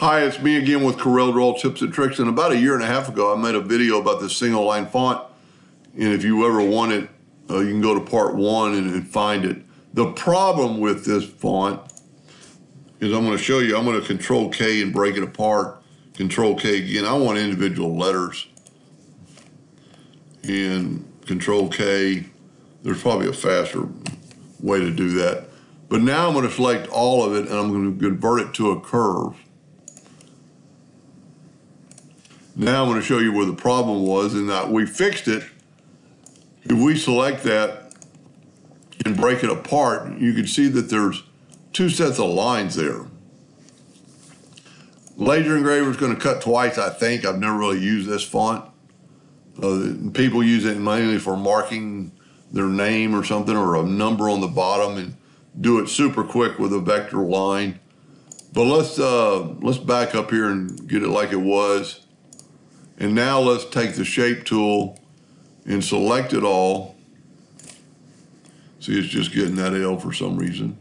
Hi, it's me again with Corel Draw Tips and Tricks. And about a year and a half ago, I made a video about this single line font. And if you ever want it, you can go to part 1 and find it. The problem with this font is I'm going to show you, I'm going to Control K and break it apart. Control K again. I want individual letters. And Control K, there's probably a faster way to do that. But now I'm going to select all of it and I'm going to convert it to a curve. Now I'm going to show you where the problem was, and that we fixed it. If we select that and break it apart, you can see that there's 2 sets of lines there. Laser engraver is going to cut twice, I think. I've never really used this font. People use it mainly for marking their name or something, or a number on the bottom, and do it super quick with a vector line. But let's back up here and get it like it was. And now let's take the shape tool and select it all. See, it's just getting that L for some reason.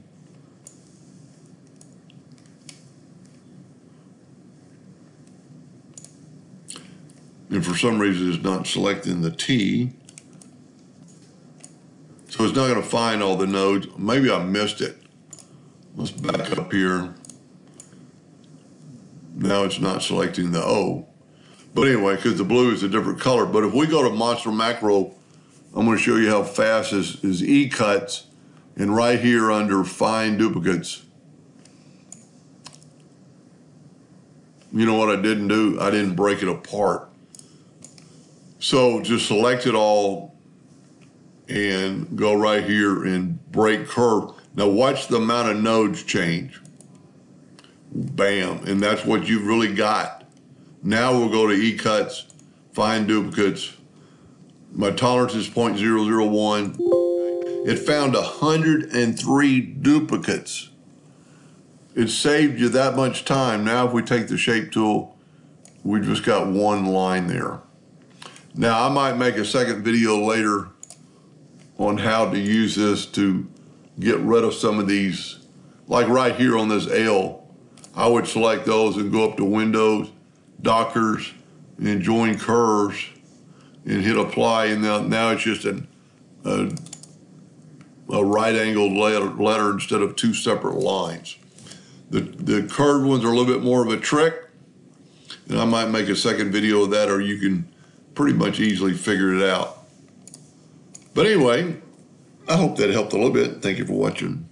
And for some reason, it's not selecting the T. So it's not going to find all the nodes. Maybe I missed it. Let's back up here. Now it's not selecting the O. But anyway, because the blue is a different color. But if we go to Monster Macro, I'm going to show you how fast is E cuts. And right here under Find Duplicates, you know what I didn't do? I didn't break it apart. So just select it all and go right here and break curve. Now watch the amount of nodes change. Bam. And that's what you've really got. Now we'll go to E-cuts, find duplicates. My tolerance is 0.001. It found 103 duplicates. It saved you that much time. Now if we take the shape tool, we just got 1 line there. Now I might make a second video later on how to use this to get rid of some of these. Like right here on this L, I would select those and go up to Windows, Dockers, and join curves and hit apply, and now it's just a right angled letter instead of 2 separate lines. The curved ones are a little bit more of a trick, and I might make a second video of that, or you can pretty much easily figure it out. But anyway, I hope that helped a little bit. Thank you for watching.